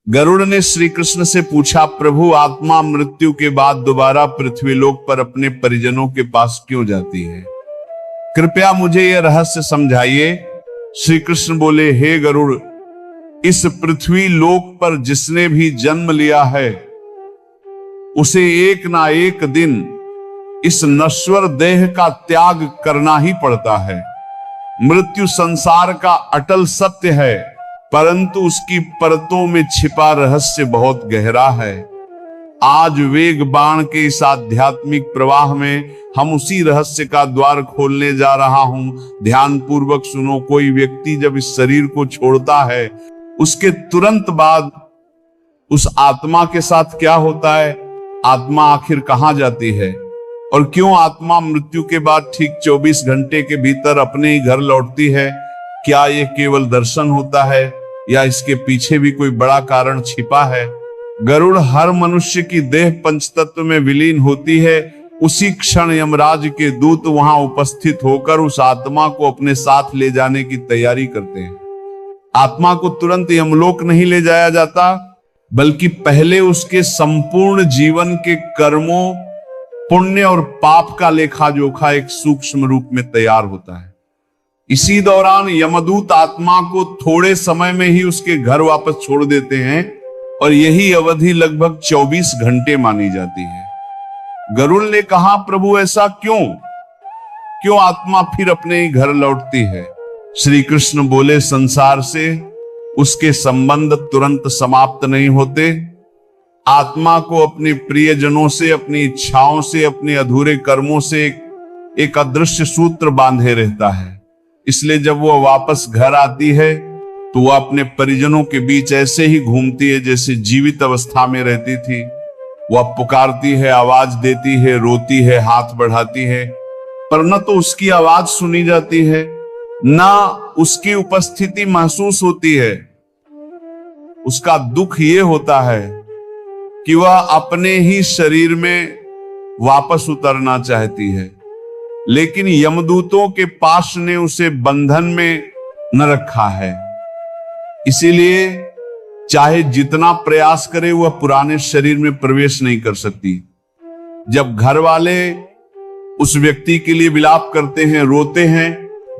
गरुड़ ने श्री कृष्ण से पूछा, प्रभु, आत्मा मृत्यु के बाद दोबारा पृथ्वीलोक पर अपने परिजनों के पास क्यों जाती है? कृपया मुझे यह रहस्य समझाइए। श्री कृष्ण बोले, हे गरुड़, इस पृथ्वी लोक पर जिसने भी जन्म लिया है उसे एक ना एक दिन इस नश्वर देह का त्याग करना ही पड़ता है। मृत्यु संसार का अटल सत्य है, परंतु उसकी परतों में छिपा रहस्य बहुत गहरा है। आज वेग बाण के इस आध्यात्मिक प्रवाह में हम उसी रहस्य का द्वार खोलने जा रहा हूं। ध्यान पूर्वक सुनो। कोई व्यक्ति जब इस शरीर को छोड़ता है, उसके तुरंत बाद उस आत्मा के साथ क्या होता है? आत्मा आखिर कहां जाती है? और क्यों आत्मा मृत्यु के बाद ठीक 24 घंटे के भीतर अपने ही घर लौटती है? क्या ये केवल दर्शन होता है या इसके पीछे भी कोई बड़ा कारण छिपा है? गरुड़, हर मनुष्य की देह पंचतत्व में विलीन होती है। उसी क्षण यमराज के दूत वहां उपस्थित होकर उस आत्मा को अपने साथ ले जाने की तैयारी करते हैं। आत्मा को तुरंत यमलोक नहीं ले जाया जाता, बल्कि पहले उसके संपूर्ण जीवन के कर्मों, पुण्य और पाप का लेखा जोखा एक सूक्ष्म रूप में तैयार होता है। इसी दौरान यमदूत आत्मा को थोड़े समय में ही उसके घर वापस छोड़ देते हैं और यही अवधि लगभग 24 घंटे मानी जाती है। गरुड़ ने कहा, प्रभु, ऐसा क्यों आत्मा फिर अपने ही घर लौटती है? श्री कृष्ण बोले, संसार से उसके संबंध तुरंत समाप्त नहीं होते। आत्मा को अपने प्रियजनों से, अपनी इच्छाओं से, अपने अधूरे कर्मों से एक अदृश्य सूत्र बांधे रहता है। इसलिए जब वह वापस घर आती है तो वह अपने परिजनों के बीच ऐसे ही घूमती है जैसे जीवित अवस्था में रहती थी। वह पुकारती है, आवाज देती है, रोती है, हाथ बढ़ाती है, पर न तो उसकी आवाज सुनी जाती है, ना उसकी उपस्थिति महसूस होती है। उसका दुख ये होता है कि वह अपने ही शरीर में वापस उतरना चाहती है, लेकिन यमदूतों के पाश ने उसे बंधन में न रखा है। इसीलिए चाहे जितना प्रयास करे वह पुराने शरीर में प्रवेश नहीं कर सकती। जब घर वाले उस व्यक्ति के लिए विलाप करते हैं, रोते हैं,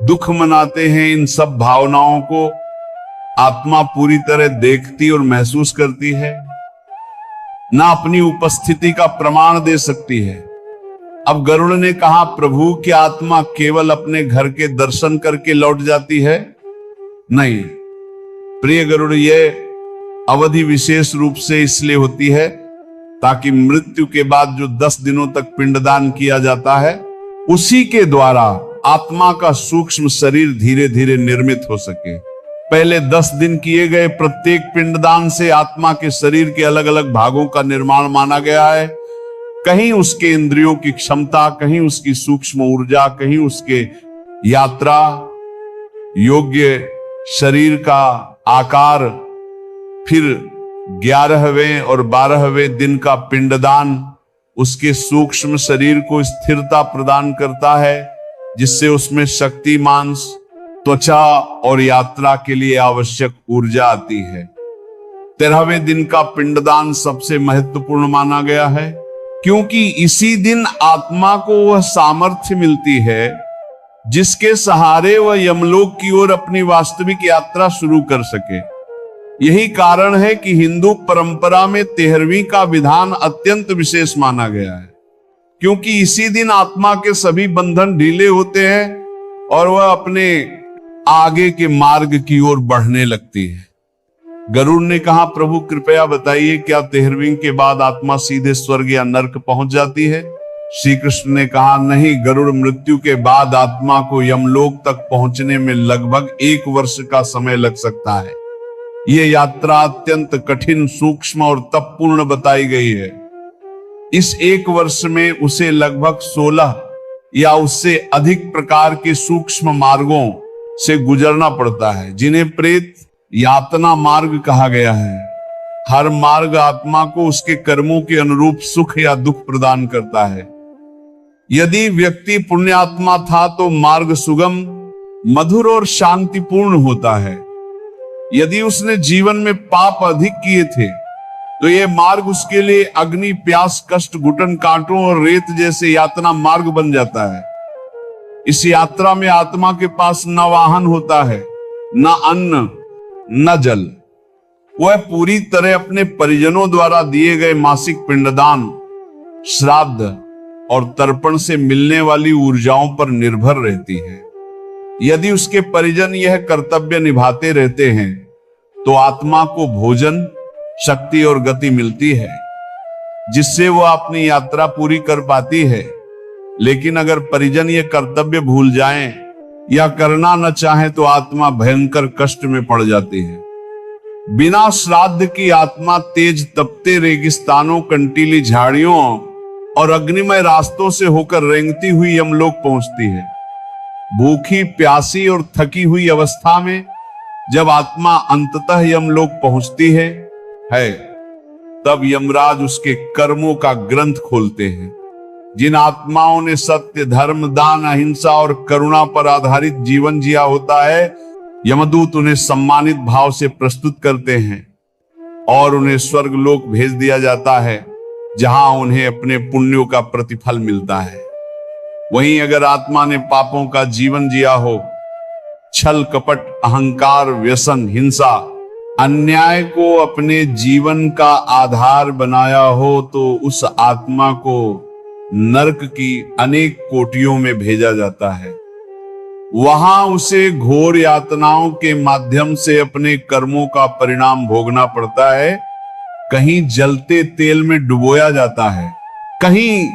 दुख मनाते हैं, इन सब भावनाओं को आत्मा पूरी तरह देखती और महसूस करती है, ना अपनी उपस्थिति का प्रमाण दे सकती है। अब गरुड़ ने कहा, प्रभु, क्या आत्मा केवल अपने घर के दर्शन करके लौट जाती है? नहीं प्रिय गरुड़, यह अवधि विशेष रूप से इसलिए होती है ताकि मृत्यु के बाद जो 10 दिनों तक पिंडदान किया जाता है, उसी के द्वारा आत्मा का सूक्ष्म शरीर धीरे धीरे निर्मित हो सके। पहले 10 दिन किए गए प्रत्येक पिंडदान से आत्मा के शरीर के अलग अलग भागों का निर्माण माना गया है। कहीं उसके इंद्रियों की क्षमता, कहीं उसकी सूक्ष्म ऊर्जा, कहीं उसके यात्रा योग्य शरीर का आकार। फिर 11वें और 12वें दिन का पिंडदान उसके सूक्ष्म शरीर को स्थिरता प्रदान करता है, जिससे उसमें शक्ति, मांस, त्वचा और यात्रा के लिए आवश्यक ऊर्जा आती है। 13वें दिन का पिंडदान सबसे महत्वपूर्ण माना गया है, क्योंकि इसी दिन आत्मा को वह सामर्थ्य मिलती है जिसके सहारे वह यमलोक की ओर अपनी वास्तविक यात्रा शुरू कर सके। यही कारण है कि हिंदू परंपरा में 13वीं का विधान अत्यंत विशेष माना गया है, क्योंकि इसी दिन आत्मा के सभी बंधन ढीले होते हैं और वह अपने आगे के मार्ग की ओर बढ़ने लगती है। गरुड़ ने कहा, प्रभु, कृपया बताइए, क्या 13वीं के बाद आत्मा सीधे स्वर्ग या नर्क पहुंच जाती है? श्री कृष्ण ने कहा, नहीं गरुड़, मृत्यु के बाद आत्मा को यमलोक तक पहुंचने में लगभग 1 वर्ष का समय लग सकता है। यह यात्रा अत्यंत कठिन, सूक्ष्म और तपपूर्ण बताई गई है। इस 1 वर्ष में उसे लगभग 16 या उससे अधिक प्रकार के सूक्ष्म मार्गों से गुजरना पड़ता है, जिन्हें प्रेत यातना मार्ग कहा गया है। हर मार्ग आत्मा को उसके कर्मों के अनुरूप सुख या दुख प्रदान करता है। यदि व्यक्ति पुण्यात्मा था तो मार्ग सुगम, मधुर और शांतिपूर्ण होता है। यदि उसने जीवन में पाप अधिक किए थे तो यह मार्ग उसके लिए अग्नि, प्यास, कष्ट, घुटन, कांटों और रेत जैसे यातना मार्ग बन जाता है। इस यात्रा में आत्मा के पास न वाहन होता है, न अन्न, न जल। वह पूरी तरह अपने परिजनों द्वारा दिए गए मासिक पिंडदान, श्राद्ध और तर्पण से मिलने वाली ऊर्जाओं पर निर्भर रहती है। यदि उसके परिजन यह कर्तव्य निभाते रहते हैं तो आत्मा को भोजन, शक्ति और गति मिलती है, जिससे वह अपनी यात्रा पूरी कर पाती है। लेकिन अगर परिजन यह कर्तव्य भूल जाएं या करना न चाहे तो आत्मा भयंकर कष्ट में पड़ जाती है। बिना श्राद्ध की आत्मा तेज तपते रेगिस्तानों, कंटीली झाड़ियों और अग्निमय रास्तों से होकर रेंगती हुई यमलोक पहुंचती है। भूखी, प्यासी और थकी हुई अवस्था में जब आत्मा अंततः यमलोक पहुंचती है, तब यमराज उसके कर्मों का ग्रंथ खोलते हैं। जिन आत्माओं ने सत्य, धर्म, दान, अहिंसा और करुणा पर आधारित जीवन जिया होता है, यमदूत उन्हें सम्मानित भाव से प्रस्तुत करते हैं और उन्हें स्वर्ग लोक भेज दिया जाता है, जहां उन्हें अपने पुण्यों का प्रतिफल मिलता है। वहीं अगर आत्मा ने पापों का जीवन जिया हो, छल, कपट, अहंकार, व्यसन, हिंसा, अन्याय को अपने जीवन का आधार बनाया हो, तो उस आत्मा को नरक की अनेक कोटियों में भेजा जाता है। वहां उसे घोर यातनाओं के माध्यम से अपने कर्मों का परिणाम भोगना पड़ता है। कहीं जलते तेल में डुबोया जाता है, कहीं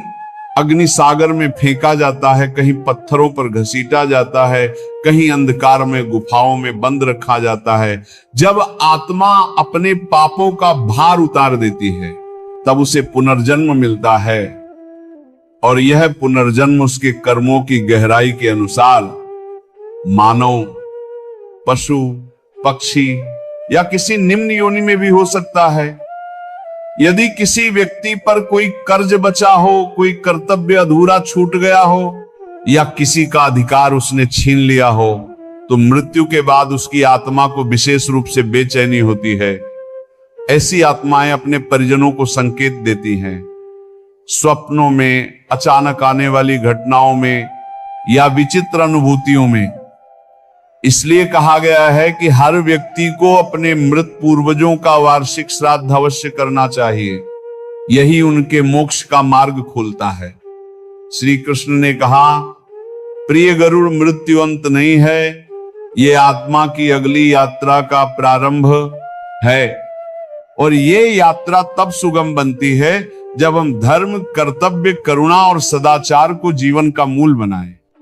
अग्नि सागर में फेंका जाता है, कहीं पत्थरों पर घसीटा जाता है, कहीं अंधकार में गुफाओं में बंद रखा जाता है। जब आत्मा अपने पापों का भार उतार देती है, तब उसे पुनर्जन्म मिलता है और यह पुनर्जन्म उसके कर्मों की गहराई के अनुसार मानव, पशु, पक्षी या किसी निम्न योनि में भी हो सकता है। यदि किसी व्यक्ति पर कोई कर्ज बचा हो, कोई कर्तव्य अधूरा छूट गया हो या किसी का अधिकार उसने छीन लिया हो, तो मृत्यु के बाद उसकी आत्मा को विशेष रूप से बेचैनी होती है। ऐसी आत्माएं अपने परिजनों को संकेत देती हैं, स्वप्नों में, अचानक आने वाली घटनाओं में या विचित्र अनुभूतियों में। इसलिए कहा गया है कि हर व्यक्ति को अपने मृत पूर्वजों का वार्षिक श्राद्ध अवश्य करना चाहिए। यही उनके मोक्ष का मार्ग खोलता है। श्री कृष्ण ने कहा, प्रिय गरुड़, मृत्यु अंत नहीं है, ये आत्मा की अगली यात्रा का प्रारंभ है और ये यात्रा तब सुगम बनती है जब हम धर्म, कर्तव्य, करुणा और सदाचार को जीवन का मूल बनाएं।